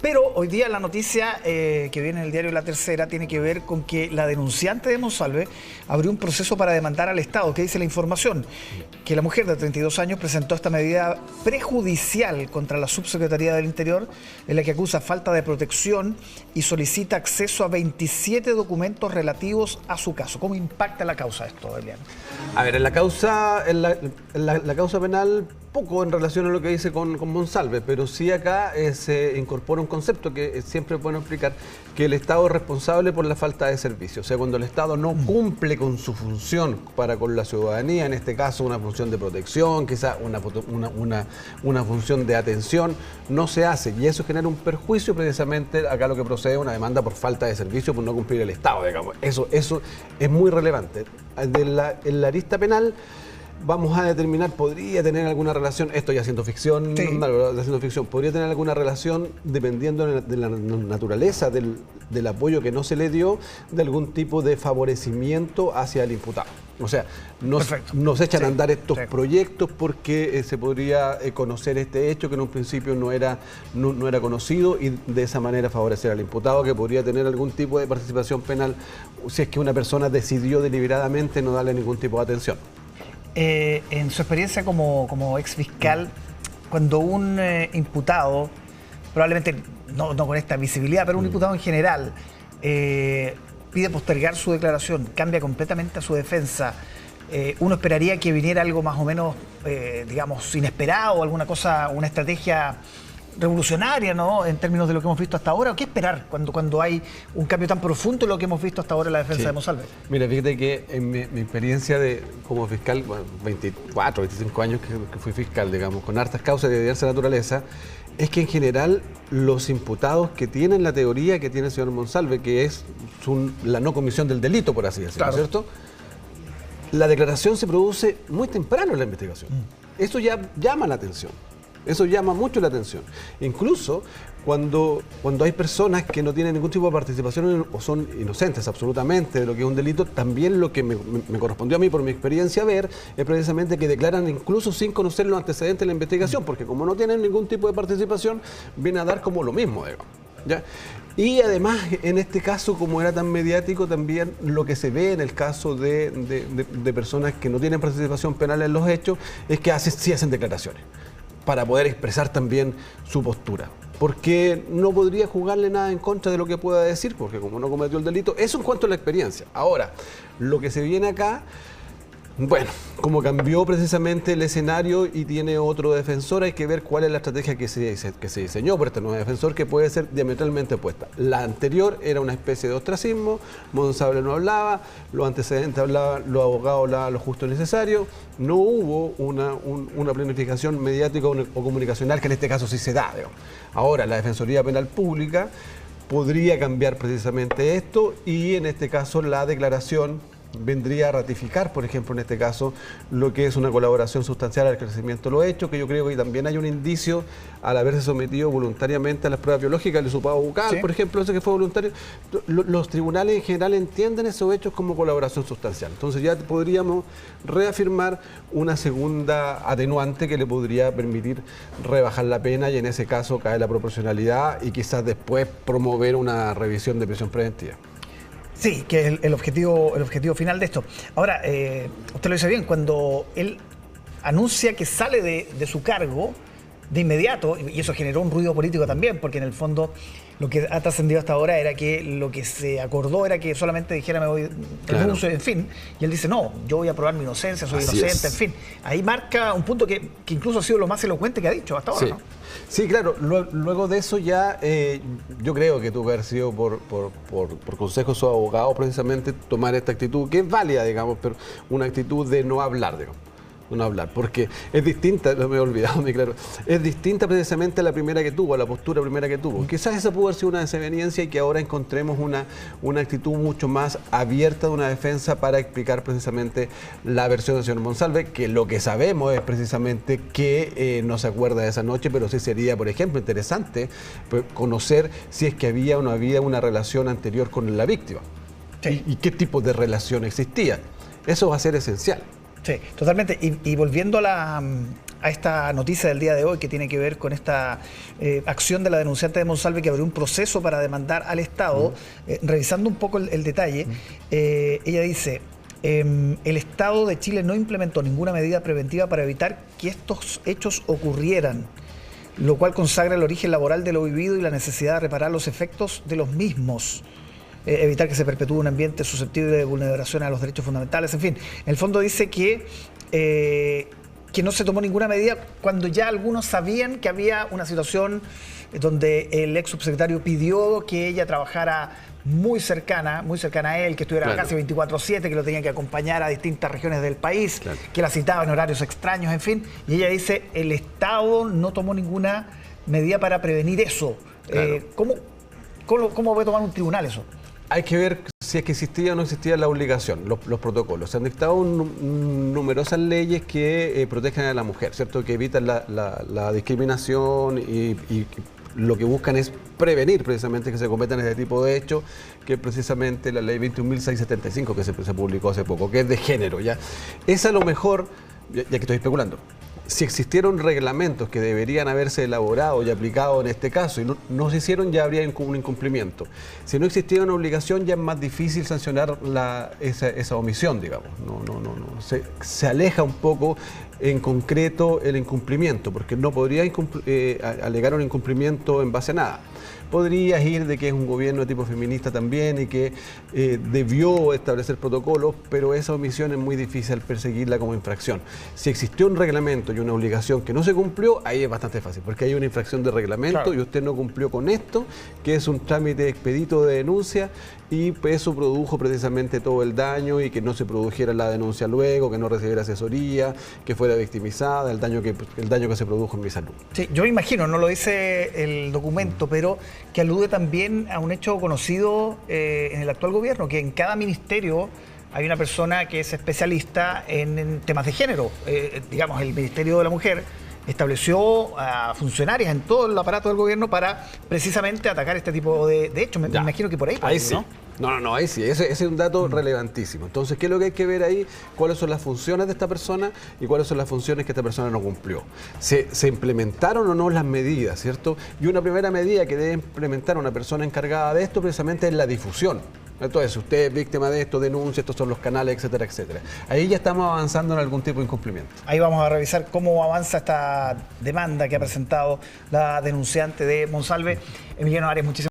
Pero hoy día la noticia que viene en el diario La Tercera tiene que ver con que la denunciante de Monsalve abrió un proceso para demandar al Estado. ¿Qué dice la información? Que la mujer de 32 años presentó esta medida prejudicial contra la Subsecretaría del Interior, en la que acusa falta de protección y solicita acceso a 27 documentos relativos a su caso. ¿Cómo impacta la causa esto, Eliana? A ver, en la causa penal, poco en relación a lo que dice con Monsalve, pero sí acá se incorpora un concepto que siempre es bueno explicar, que el Estado es responsable por la falta de servicio. O sea, cuando el Estado no cumple con su función para con la ciudadanía, en este caso una función de protección, quizás una función de atención, no se hace. Y eso genera un perjuicio precisamente, acá lo que procede es una demanda por falta de servicio, por no cumplir el Estado, digamos. Eso es muy relevante. En la arista penal, vamos a determinar, podría tener alguna relación, esto ya siendo ficción, sí, haciendo ficción, podría tener alguna relación, dependiendo de la naturaleza del apoyo que no se le dio, de algún tipo de favorecimiento hacia el imputado. O sea, nos echan a andar estos proyectos porque se podría conocer este hecho que en un principio no era conocido, y de esa manera favorecer al imputado, que podría tener algún tipo de participación penal si es que una persona decidió deliberadamente no darle ningún tipo de atención. En su experiencia como ex fiscal, cuando un imputado, probablemente no con esta visibilidad, pero un imputado en general, pide postergar su declaración, cambia completamente a su defensa, uno esperaría que viniera algo más o menos, digamos, inesperado, alguna cosa, una estrategia revolucionaria, ¿no?, en términos de lo que hemos visto hasta ahora. ¿Qué esperar cuando hay un cambio tan profundo en lo que hemos visto hasta ahora en la defensa de Monsalve? Mira, fíjate que en mi experiencia como fiscal, bueno, 24, 25 años que fui fiscal, digamos, con hartas causas de diversa naturaleza, es que en general los imputados que tienen la teoría que tiene el señor Monsalve, que es la no comisión del delito, por así decirlo, claro, ¿cierto?, la declaración se produce muy temprano en la investigación. Eso ya llama la atención. Eso llama mucho la atención. Incluso cuando hay personas que no tienen ningún tipo de participación o son inocentes absolutamente de lo que es un delito, también lo que me correspondió a mí por mi experiencia ver es precisamente que declaran incluso sin conocer los antecedentes de la investigación, porque como no tienen ningún tipo de participación, viene a dar como lo mismo, digamos, ¿ya? Y además, en este caso, como era tan mediático, también lo que se ve en el caso de personas que no tienen participación penal en los hechos es que sí hacen declaraciones para poder expresar también su postura. Porque no podría jugarle nada en contra de lo que pueda decir, porque como no cometió el delito, eso en cuanto a la experiencia. Ahora, lo que se viene acá, bueno, como cambió precisamente el escenario y tiene otro defensor, hay que ver cuál es la estrategia que se diseñó por este nuevo defensor, que puede ser diametralmente opuesta. La anterior era una especie de ostracismo, Monsalve no hablaba, los antecedentes hablaban, los abogados hablaban lo justo y necesario, no hubo una planificación mediática o comunicacional, que en este caso sí se da, digamos. Ahora, la Defensoría Penal Pública podría cambiar precisamente esto, y en este caso la declaración vendría a ratificar, por ejemplo, en este caso, lo que es una colaboración sustancial al esclarecimiento de los hechos, que yo creo que también hay un indicio al haberse sometido voluntariamente a las pruebas biológicas del hisopado bucal, por ejemplo, ese que fue voluntario. Los tribunales en general entienden esos hechos como colaboración sustancial. Entonces ya podríamos reafirmar una segunda atenuante que le podría permitir rebajar la pena, y en ese caso cae la proporcionalidad y quizás después promover una revisión de prisión preventiva. Sí, que es el objetivo final de esto. Ahora, usted lo dice bien, cuando él anuncia que sale de su cargo de inmediato, y eso generó un ruido político también, porque en el fondo lo que ha trascendido hasta ahora era que lo que se acordó era que solamente dijera me voy, renuncio, en fin, y él dice no, yo voy a probar mi inocencia, soy inocente, en fin. Ahí marca un punto que incluso ha sido lo más elocuente que ha dicho hasta ahora, ¿no? Sí, claro, luego de eso ya yo creo que tuvo que haber sido por consejo de su abogado precisamente tomar esta actitud, que es válida, digamos, pero una actitud de no hablar, digamos. No hablar, porque es distinta, no me he olvidado, claro, es distinta precisamente a la primera que tuvo, a la postura primera que tuvo. Quizás esa pudo haber sido una desaveniencia y que ahora encontremos una actitud mucho más abierta de una defensa para explicar precisamente la versión del señor Monsalve, que lo que sabemos es precisamente que no se acuerda de esa noche, pero sí sería, por ejemplo, interesante conocer si es que había o no había una relación anterior con la víctima. Sí. Y qué tipo de relación existía. Eso va a ser esencial. Sí, totalmente. Y volviendo a a esta noticia del día de hoy que tiene que ver con esta acción de la denunciante de Monsalve que abrió un proceso para demandar al Estado. Revisando un poco el detalle, ella dice: el Estado de Chile no implementó ninguna medida preventiva para evitar que estos hechos ocurrieran, lo cual consagra el origen laboral de lo vivido y la necesidad de reparar los efectos de los mismos. Evitar que se perpetúe un ambiente susceptible de vulneración a los derechos fundamentales. En fin, en el fondo dice que no se tomó ninguna medida cuando ya algunos sabían que había una situación donde el ex subsecretario pidió que ella trabajara muy cercana a él, que estuviera casi 24/7, que lo tenía que acompañar a distintas regiones del país, que la citaba en horarios extraños, en fin. Y ella dice: el Estado no tomó ninguna medida para prevenir eso. ¿Cómo puede tomar un tribunal eso? Hay que ver si es que existía o no existía la obligación, los protocolos. Se han dictado numerosas leyes que protegen a la mujer, ¿cierto? Que evitan la discriminación y lo que buscan es prevenir precisamente que se cometan este tipo de hechos, que es precisamente la ley 21.675 que se publicó hace poco, que es de género, ¿ya? Es a lo mejor, ya que estoy especulando, si existieron reglamentos que deberían haberse elaborado y aplicado en este caso y no se hicieron, ya habría un incumplimiento. Si no existía una obligación, ya es más difícil sancionar esa omisión, digamos. Se aleja un poco en concreto el incumplimiento, porque no podría alegar un incumplimiento en base a nada. Podrías ir de que es un gobierno de tipo feminista también y que debió establecer protocolos, pero esa omisión es muy difícil perseguirla como infracción. Si existió un reglamento y una obligación que no se cumplió, ahí es bastante fácil, porque hay una infracción de reglamento y usted no cumplió con esto, que es un trámite expedito de denuncia, y eso produjo precisamente todo el daño y que no se produjera la denuncia luego, que no recibiera asesoría, que fuera victimizada, el daño que se produjo en mi salud. Sí, yo me imagino, no lo dice el documento, pero que alude también a un hecho conocido en el actual gobierno, que en cada ministerio hay una persona que es especialista en temas de género. Digamos, el Ministerio de la Mujer estableció a funcionarias en todo el aparato del gobierno para precisamente atacar este tipo de hechos. Me imagino que por ahí sí. ¿no? No, ahí sí, ese es un dato relevantísimo. Entonces, ¿qué es lo que hay que ver ahí? ¿Cuáles son las funciones de esta persona y cuáles son las funciones que esta persona no cumplió? ¿Se implementaron o no las medidas, cierto? Y una primera medida que debe implementar una persona encargada de esto precisamente es la difusión. Entonces, usted es víctima de esto, denuncia, estos son los canales, etcétera, etcétera. Ahí ya estamos avanzando en algún tipo de incumplimiento. Ahí vamos a revisar cómo avanza esta demanda que ha presentado la denunciante de Monsalve. Emiliano Arias, muchísimas gracias.